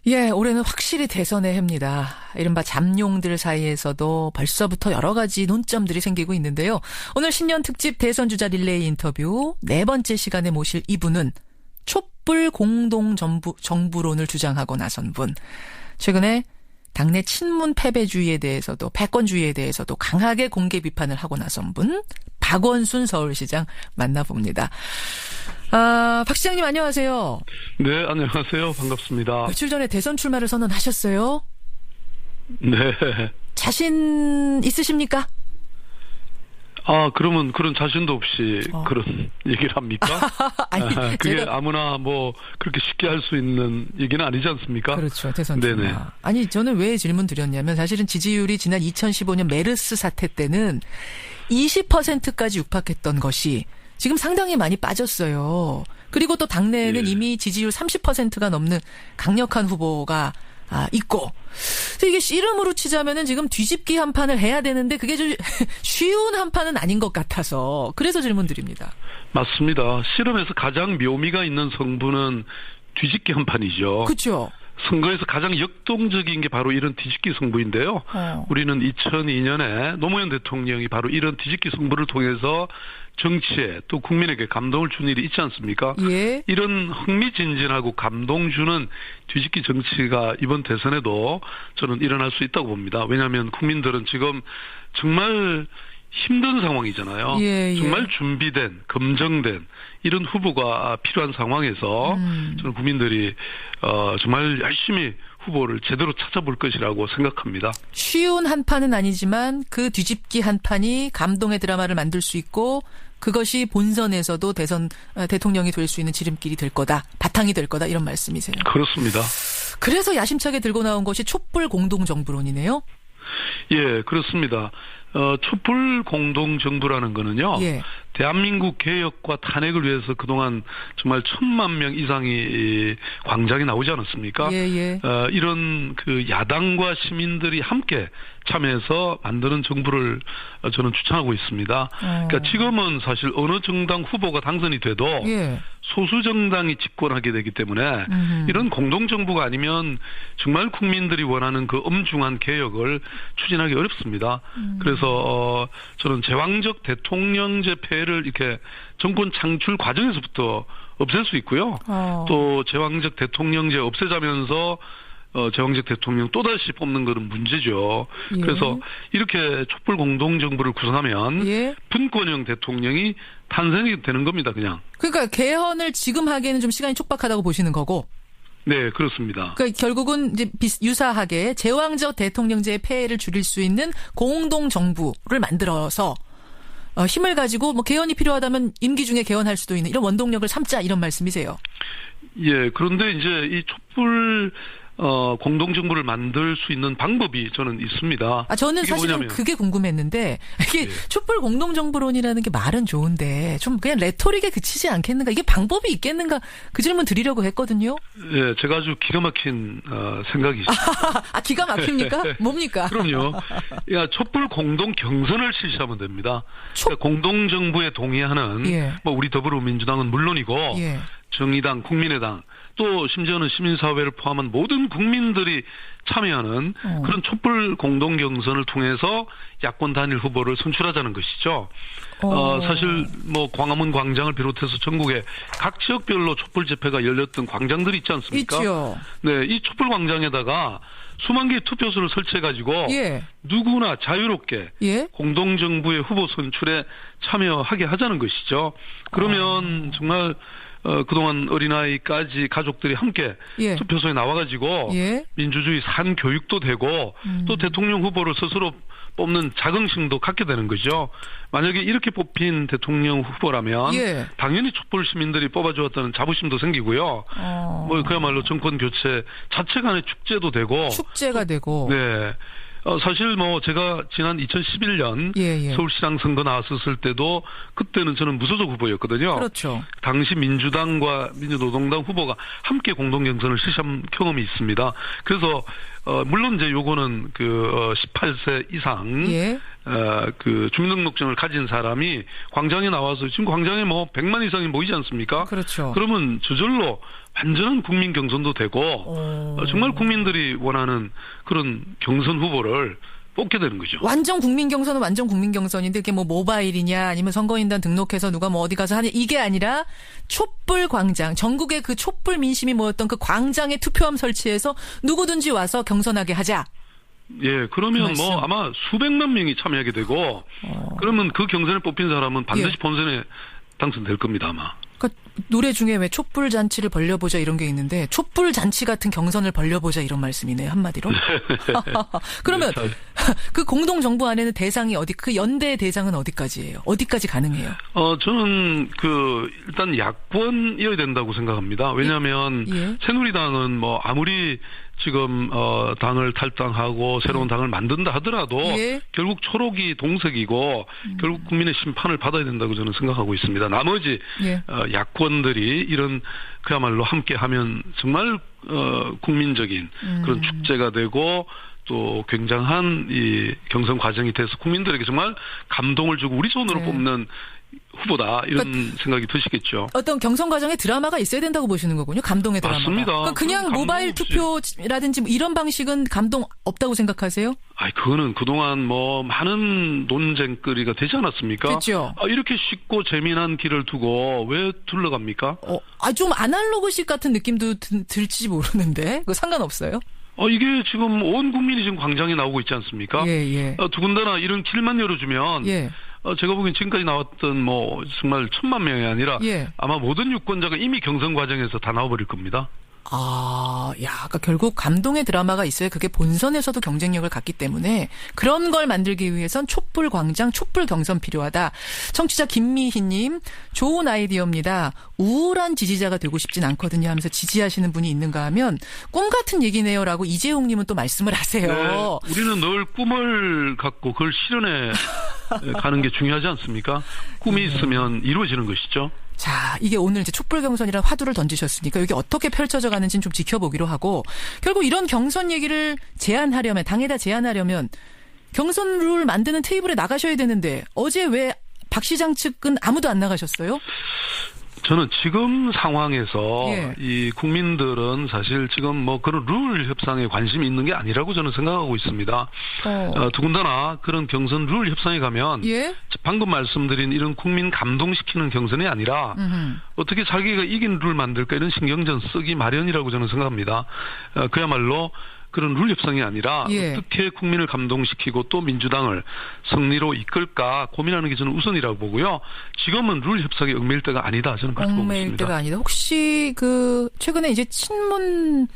예, 올해는 확실히 대선의 해입니다. 이른바 잠룡들 사이에서도 벌써부터 여러 가지 논점들이 생기고 있는데요. 오늘 신년 특집 대선 주자 릴레이 인터뷰 네 번째 시간에 모실 이분은 촛불 공동정부론을 주장하고 나선 분. 최근에 당내 친문 패배주의에 대해서도 패권주의에 대해서도 강하게 공개 비판을 하고 나선 분. 박원순 서울시장 만나봅니다. 박 시장님 안녕하세요. 네, 안녕하세요. 반갑습니다. 며칠 전에 대선 출마를 선언하셨어요. 네. 자신 있으십니까? 그러면 그런 자신도 없이 그런 얘기를 합니까? 아니, 그게 아무나 뭐 그렇게 쉽게 할 수 있는 얘기는 아니지 않습니까? 그렇죠. 대선 출마. 네네. 아니, 저는 왜 질문 드렸냐면 사실은 지지율이 지난 2015년 메르스 사태 때는 20%까지 육박했던 것이 지금 상당히 많이 빠졌어요. 그리고 또 당내에는 이미 지지율 30%가 넘는 강력한 후보가 있고. 그래서 이게 씨름으로 치자면은 지금 뒤집기 한 판을 해야 되는데 그게 좀 쉬운 한 판은 아닌 것 같아서 그래서 질문 드립니다. 맞습니다. 씨름에서 가장 묘미가 있는 성분은 뒤집기 한 판이죠. 그렇죠. 선거에서 가장 역동적인 게 바로 이런 뒤집기 승부인데요. 우리는 2002년에 노무현 대통령이 바로 이런 뒤집기 승부를 통해서 정치에 또 국민에게 감동을 준 일이 있지 않습니까? 예. 이런 흥미진진하고 감동 주는 뒤집기 정치가 이번 대선에도 저는 일어날 수 있다고 봅니다. 왜냐하면 국민들은 지금 정말 힘든 상황이잖아요. 예. 정말 준비된, 검증된 이런 후보가 필요한 상황에서 저는 국민들이 정말 열심히 후보를 제대로 찾아볼 것이라고 생각합니다. 쉬운 한 판은 아니지만 그 뒤집기 한 판이 감동의 드라마를 만들 수 있고 그것이 본선에서도 대통령이 될 수 있는 지름길이 될 거다. 바탕이 될 거다. 이런 말씀이세요. 그렇습니다. 그래서 야심차게 들고 나온 것이 촛불 공동정부론이네요. 예, 그렇습니다. 촛불 공동정부라는 거는요. 예. 대한민국 개혁과 탄핵을 위해서 그동안 정말 1,000만 명 이상이 광장에 나오지 않았습니까? 예. 이런 그 야당과 시민들이 함께 참여해서 만드는 정부를 저는 추천하고 있습니다. 그러니까 지금은 사실 어느 정당 후보가 당선이 돼도 소수 정당이 집권하게 되기 때문에 이런 공동정부가 아니면 정말 국민들이 원하는 그 엄중한 개혁을 추진하기 어렵습니다. 그래서 저는 제왕적 대통령제 폐해를 이렇게 정권 창출 과정에서부터 없앨 수 있고요. 또 제왕적 대통령제 없애자면서 제왕적 대통령 또다시 뽑는 것은 문제죠. 예. 그래서 이렇게 촛불 공동정부를 구성하면 분권형 대통령이 탄생이 되는 겁니다. 그냥. 그러니까 개헌을 지금 하기에는 좀 시간이 촉박하다고 보시는 거고. 네, 그렇습니다. 그러니까 결국은 이제 유사하게 제왕적 대통령제의 폐해를 줄일 수 있는 공동정부를 만들어서 힘을 가지고 뭐 개헌이 필요하다면 임기 중에 개헌할 수도 있는 이런 원동력을 삼자 이런 말씀이세요. 예, 그런데 이제 이 촛불 공동정부를 만들 수 있는 방법이 저는 있습니다. 저는 사실은 그게 궁금했는데 이게 촛불 공동정부론이라는 게 말은 좋은데 좀 그냥 레토릭에 그치지 않겠는가? 이게 방법이 있겠는가? 그 질문 드리려고 했거든요. 예, 제가 아주 기가 막힌 생각이 있습니다. 기가 막힙니까? 뭡니까? 그럼요. 촛불 공동 경선을 실시하면 됩니다. 그러니까 공동정부에 동의하는 뭐 우리 더불어민주당은 물론이고 정의당, 국민의당 또 심지어는 시민사회를 포함한 모든 국민들이 참여하는 그런 촛불 공동 경선을 통해서 야권 단일 후보를 선출하자는 것이죠. 사실 뭐 광화문 광장을 비롯해서 전국에 각 지역별로 촛불 집회가 열렸던 광장들이 있지 않습니까? 있죠. 네, 이 촛불 광장에다가 수만 개의 투표소를 설치해가지고 누구나 자유롭게 공동정부의 후보 선출에 참여하게 하자는 것이죠. 그러면 정말 그동안 어린아이까지 가족들이 함께 투표소에 나와가지고 민주주의 산 교육도 되고 또 대통령 후보를 스스로 뽑는 자긍심도 갖게 되는 거죠. 만약에 이렇게 뽑힌 대통령 후보라면 당연히 촛불 시민들이 뽑아주었다는 자부심도 생기고요. 뭐 그야말로 정권 교체 자체 간의 축제도 되고. 축제가 되고. 네. 사실 뭐 제가 지난 2011년 서울시장 선거 나왔었을 때도 그때는 저는 무소속 후보였거든요. 그렇죠. 당시 민주당과 민주노동당 후보가 함께 공동경선을 실시한 경험이 있습니다. 그래서 물론 이제 요거는 그 18세 이상 그 주민등록증을 가진 사람이 광장에 나와서 지금 광장에 뭐 100만 이상이 모이지 않습니까? 그렇죠. 그러면 저절로 완전한 국민 경선도 되고 정말 국민들이 원하는 그런 경선 후보를 뽑게 되는 거죠. 완전 국민 경선은 완전 국민 경선인데 이게 뭐 모바일이냐 아니면 선거인단 등록해서 누가 뭐 어디 가서 하냐 이게 아니라 촛불 광장 전국의 그 촛불 민심이 모였던 그 광장에 투표함 설치해서 누구든지 와서 경선하게 하자. 예, 그러면 뭐 아마 수백만 명이 참여하게 되고 그러면 그 경선에 뽑힌 사람은 반드시 본선에 당선될 겁니다 아마. 그러니까 노래 중에 왜 촛불 잔치를 벌려보자 이런 게 있는데 촛불 잔치 같은 경선을 벌려보자 이런 말씀이네요 한마디로. 그러면 네, 그 공동 정부 안에는 대상이 어디 그 연대 대상은 어디까지예요? 어디까지 가능해요? 저는 일단 야권이어야 된다고 생각합니다. 왜냐하면 새누리당은 뭐 아무리 지금 당을 탈당하고 새로운 당을 만든다 하더라도 결국 초록이 동색이고 결국 국민의 심판을 받아야 된다고 저는 생각하고 있습니다. 나머지 야권들이 이런 그야말로 함께하면 정말 국민적인 그런 축제가 되고 또 굉장한 이 경선 과정이 돼서 국민들에게 정말 감동을 주고 우리 손으로 뽑는 후보다 이런 생각이 드시겠죠. 어떤 경선 과정에 드라마가 있어야 된다고 보시는 거군요. 감동의 드라마가. 맞습니다. 그냥 모바일 투표라든지 이런 방식은 감동 없다고 생각하세요? 그거는 그동안 뭐 많은 논쟁거리가 되지 않았습니까? 그렇죠. 이렇게 쉽고 재미난 길을 두고 왜 둘러갑니까? 좀 아날로그식 같은 느낌도 들지 모르는데 그거 상관없어요? 이게 지금 온 국민이 지금 광장에 나오고 있지 않습니까? 더군다나 이런 길만 열어주면 제가 보기엔 지금까지 나왔던 뭐 정말 1,000만 명이 아니라 아마 모든 유권자가 이미 경선 과정에서 다 나와버릴 겁니다. 그러니까 결국 감동의 드라마가 있어야 그게 본선에서도 경쟁력을 갖기 때문에 그런 걸 만들기 위해선 촛불 광장, 촛불 경선 필요하다. 청취자 김미희님, 좋은 아이디어입니다. 우울한 지지자가 되고 싶진 않거든요 하면서 지지하시는 분이 있는가 하면 꿈 같은 얘기네요라고 이재용님은 또 말씀을 하세요. 네, 우리는 늘 꿈을 갖고 그걸 실현해 가는 게 중요하지 않습니까? 꿈이 있으면 이루어지는 것이죠. 자, 이게 오늘 이제 촛불 경선이라는 화두를 던지셨으니까 여기 어떻게 펼쳐져 가는지는 좀 지켜보기로 하고 결국 이런 경선 얘기를 제안하려면 당에다 제안하려면 경선 룰 만드는 테이블에 나가셔야 되는데 어제 왜 박 시장 측은 아무도 안 나가셨어요? 저는 지금 상황에서 이 국민들은 사실 지금 뭐 그런 룰 협상에 관심이 있는 게 아니라고 저는 생각하고 있습니다. 더군다나 그런 경선 룰 협상에 가면 방금 말씀드린 이런 국민 감동시키는 경선이 아니라 어떻게 자기가 이긴 룰 만들까 이런 신경전 쓰기 마련이라고 저는 생각합니다. 그야말로 그런 룰 협상이 아니라 어떻게 국민을 감동시키고 또 민주당을 승리로 이끌까 고민하는 게 저는 우선이라고 보고요. 지금은 룰 협상에 얽매일 때가 아니다. 저는 그렇게 보고 있습니다. 얽매일 때가 아니다. 혹시 최근에 이제 친문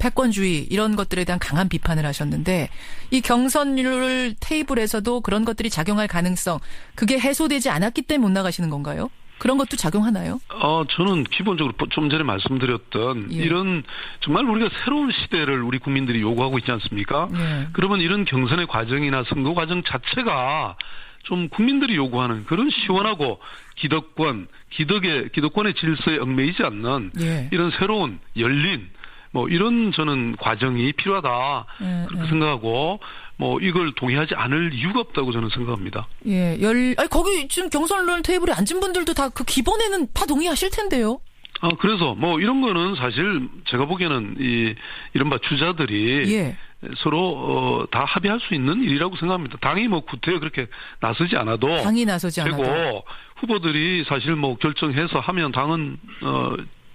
패권주의 이런 것들에 대한 강한 비판을 하셨는데 이 경선률 테이블에서도 그런 것들이 작용할 가능성 그게 해소되지 않았기 때문에 못 나가시는 건가요? 그런 것도 작용하나요? 저는 기본적으로 좀 전에 말씀드렸던 이런 정말 우리가 새로운 시대를 우리 국민들이 요구하고 있지 않습니까? 그러면 이런 경선의 과정이나 선거 과정 자체가 좀 국민들이 요구하는 그런 시원하고 기득권의 질서에 얽매이지 않는 이런 새로운 열린 이런 저는 과정이 필요하다. 그렇게 생각하고, 이걸 동의하지 않을 이유가 없다고 저는 생각합니다. 거기 지금 경선론 테이블에 앉은 분들도 다 그 기본에는 다 동의하실 텐데요. 그래서 이런 거는 사실 제가 보기에는 이른바 주자들이 서로 다 합의할 수 있는 일이라고 생각합니다. 당이 구태여 그렇게 나서지 않아도 되고 후보들이 사실 결정해서 하면 당은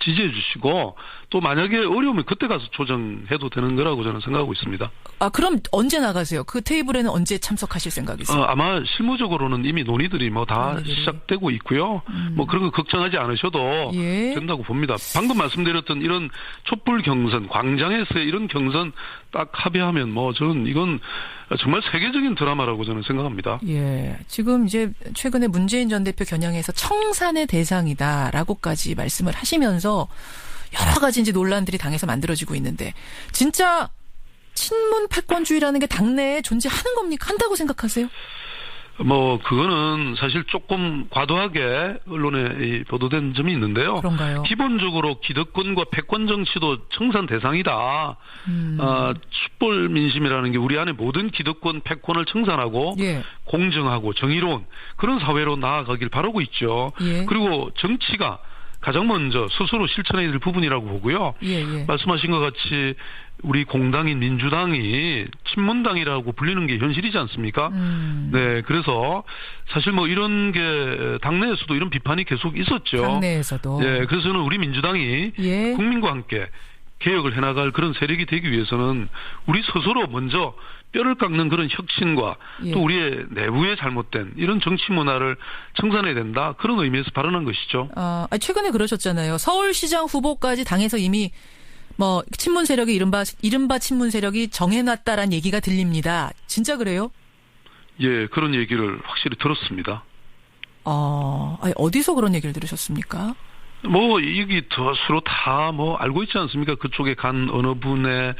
지지해 주시고 또 만약에 어려우면 그때 가서 조정해도 되는 거라고 저는 생각하고 있습니다. 그럼 언제 나가세요? 그 테이블에는 언제 참석하실 생각이세요? 아마 실무적으로는 이미 논의들이 다 시작되고 있고요. 그런 거 걱정하지 않으셔도 된다고 봅니다. 방금 말씀드렸던 이런 촛불 경선, 광장에서의 이런 경선 딱 합의하면 저는 이건 정말 세계적인 드라마라고 저는 생각합니다. 지금 이제 최근에 문재인 전 대표 겨냥해서 청산의 대상이다라고까지 말씀을 하시면서 여러 가지 이제 논란들이 당에서 만들어지고 있는데 진짜 친문 패권주의라는 게 당내에 존재하는 겁니까? 한다고 생각하세요? 그거는 사실 조금 과도하게 언론에 보도된 점이 있는데요. 그런가요? 기본적으로 기득권과 패권 정치도 청산 대상이다. 촛불 민심이라는 게 우리 안에 모든 기득권, 패권을 청산하고 예. 공정하고 정의로운 그런 사회로 나아가길 바라고 있죠. 예. 그리고 정치가 가장 먼저 스스로 실천해야 될 부분이라고 보고요. 예. 말씀하신 것 같이 우리 공당인 민주당이 친문당이라고 불리는 게 현실이지 않습니까? 네, 그래서 사실 이런 게 당내에서도 이런 비판이 계속 있었죠. 당내에서도. 네, 그래서 저는 우리 민주당이 예. 국민과 함께 개혁을 해나갈 그런 세력이 되기 위해서는 우리 스스로 먼저 뼈를 깎는 그런 혁신과 예. 또 우리의 내부에 잘못된 이런 정치 문화를 청산해야 된다. 그런 의미에서 발언한 것이죠. 최근에 그러셨잖아요. 서울시장 후보까지 당에서 이미 친문 세력이 이른바 친문 세력이 정해놨다라는 얘기가 들립니다. 진짜 그래요? 예, 그런 얘기를 확실히 들었습니다. 어디서 그런 얘기를 들으셨습니까? 이게 서로 다 알고 있지 않습니까? 그쪽에 간 어느 분의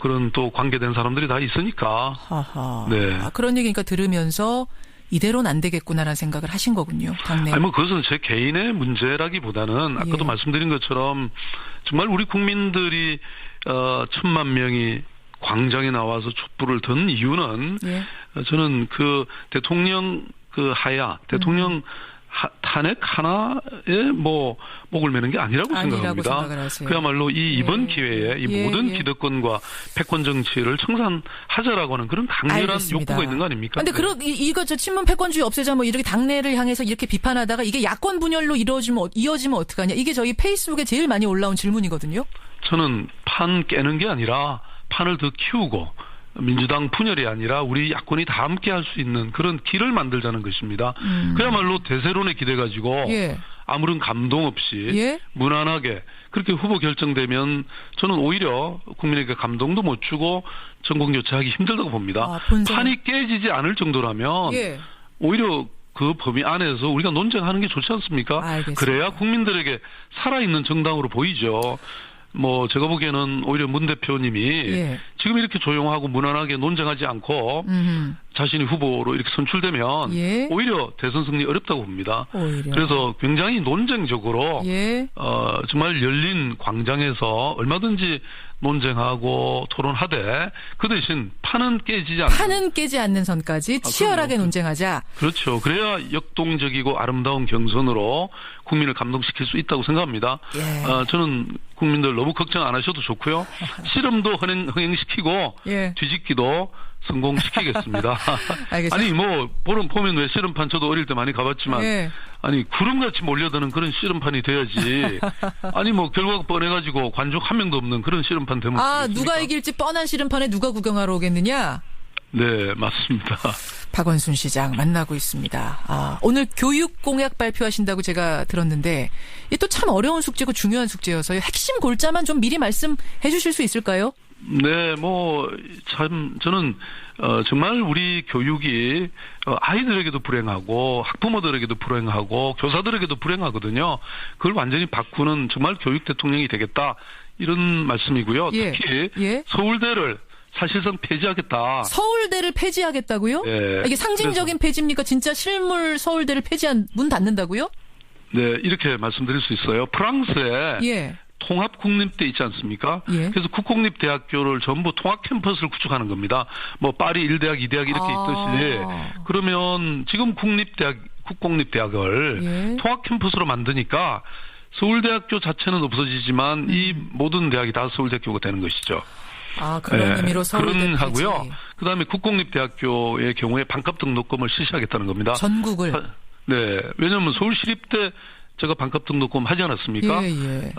그런 또 관계된 사람들이 다 있으니까. 하하. 네. 그런 얘기니까 들으면서 이대로는 안 되겠구나라는 생각을 하신 거군요. 당내. 그것은 제 개인의 문제라기보다는 아까도 예. 말씀드린 것처럼 정말 우리 국민들이 1,000만 명이 광장에 나와서 촛불을 든 이유는 예. 저는 그 대통령 대통령 탄핵 하나에 목을 매는 게 아니라고 생각합니다. 그야말로 이번 기회에 이 모든 기득권과 패권 정치를 청산하자라고 하는 그런 강렬한 알겠습니다. 욕구가 있는 거 아닙니까? 그런데 이거 친문 패권주의 없애자 이렇게 당내를 향해서 이렇게 비판하다가 이게 야권 분열로 이어지면 어떡하냐? 이게 저희 페이스북에 제일 많이 올라온 질문이거든요. 저는 판 깨는 게 아니라 판을 더 키우고 민주당 분열이 아니라 우리 야권이 다 함께 할 수 있는 그런 길을 만들자는 것입니다. 그야말로 대세론에 기대 가지고 예. 아무런 감동 없이 예? 무난하게 그렇게 후보 결정되면 저는 오히려 국민에게 감동도 못 주고 전국 교체하기 힘들다고 봅니다. 판이 깨지지 않을 정도라면 예. 오히려 그 범위 안에서 우리가 논쟁하는 게 좋지 않습니까? 알겠습니다. 그래야 국민들에게 살아있는 정당으로 보이죠. 제가 보기에는 오히려 문 대표님이 예. 지금 이렇게 조용하고 무난하게 논쟁하지 않고 자신이 후보로 이렇게 선출되면 예. 오히려 대선 승리 어렵다고 봅니다. 오히려. 그래서 굉장히 논쟁적으로 예. 정말 열린 광장에서 얼마든지 논쟁하고 토론하되 그 대신 판은 깨지 않는 선까지 치열하게 논쟁하자. 그렇죠. 그래야 역동적이고 아름다운 경선으로 국민을 감동시킬 수 있다고 생각합니다. 예. 저는 국민들 너무 걱정 안 하셔도 좋고요. 실험도 흥행시키고 예. 뒤집기도 성공시키겠습니다. 아니 보면 왜 실험판 저도 어릴 때 많이 가봤지만 예. 구름같이 몰려드는 그런 실험판이 돼야지. 결과가 뻔해가지고 관중 한 명도 없는 그런 실험판 되면 누가 이길지 뻔한 실험판에 누가 구경하러 오겠느냐? 네, 맞습니다. 박원순 시장 만나고 있습니다. 오늘 교육 공약 발표하신다고 제가 들었는데 이게 또 참 어려운 숙제고 중요한 숙제여서요. 핵심 골자만 좀 미리 말씀해 주실 수 있을까요? 네, 저는 정말 우리 교육이 아이들에게도 불행하고 학부모들에게도 불행하고 교사들에게도 불행하거든요. 그걸 완전히 바꾸는 정말 교육 대통령이 되겠다 이런 말씀이고요. 예. 특히 서울대를 사실상 폐지하겠다. 서울대를 폐지하겠다고요? 네. 이게 상징적인 폐지입니까? 진짜 실물 서울대를 문 닫는다고요? 네, 이렇게 말씀드릴 수 있어요. 프랑스에 예. 통합국립대 있지 않습니까? 예. 그래서 국공립대학교를 전부 통합 캠퍼스를 구축하는 겁니다. 파리 1대학, 2대학 이렇게 있듯이. 그러면 지금 국공립대학을 예. 통합 캠퍼스로 만드니까 서울대학교 자체는 없어지지만 이 모든 대학이 다 서울대학교가 되는 것이죠. 그런 의미로 서울대 하고요. 그다음에 국공립대학교의 경우에 반값 등록금을 실시하겠다는 겁니다. 전국을. 네. 왜냐하면 서울시립대 제가 반값 등록금 하지 않았습니까? 예.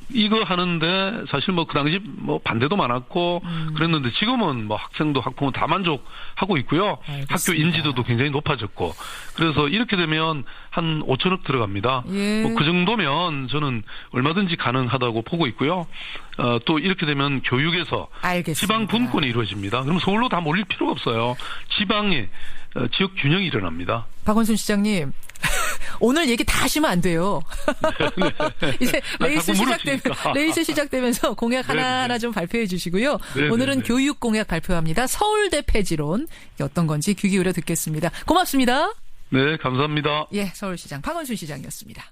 이거 하는데 사실 그 당시 반대도 많았고 그랬는데 지금은 학생도 학부모 다 만족하고 있고요. 알겠습니다. 학교 인지도도 굉장히 높아졌고 그래서 이렇게 되면 한 5천억 들어갑니다. 예. 그 정도면 저는 얼마든지 가능하다고 보고 있고요. 또 이렇게 되면 교육에서 알겠습니다. 지방 분권이 이루어집니다. 그럼 서울로 다 몰릴 필요가 없어요. 지방에 지역 균형이 일어납니다. 박원순 시장님. 오늘 얘기 다 하시면 안 돼요. 이제 레이스 시작되면서 공약 하나하나 좀 발표해 주시고요. 오늘은 교육 공약 발표합니다. 서울대 폐지론. 이게 어떤 건지 귀 기울여 듣겠습니다. 고맙습니다. 네, 감사합니다. 예, 서울시장 박원순 시장이었습니다.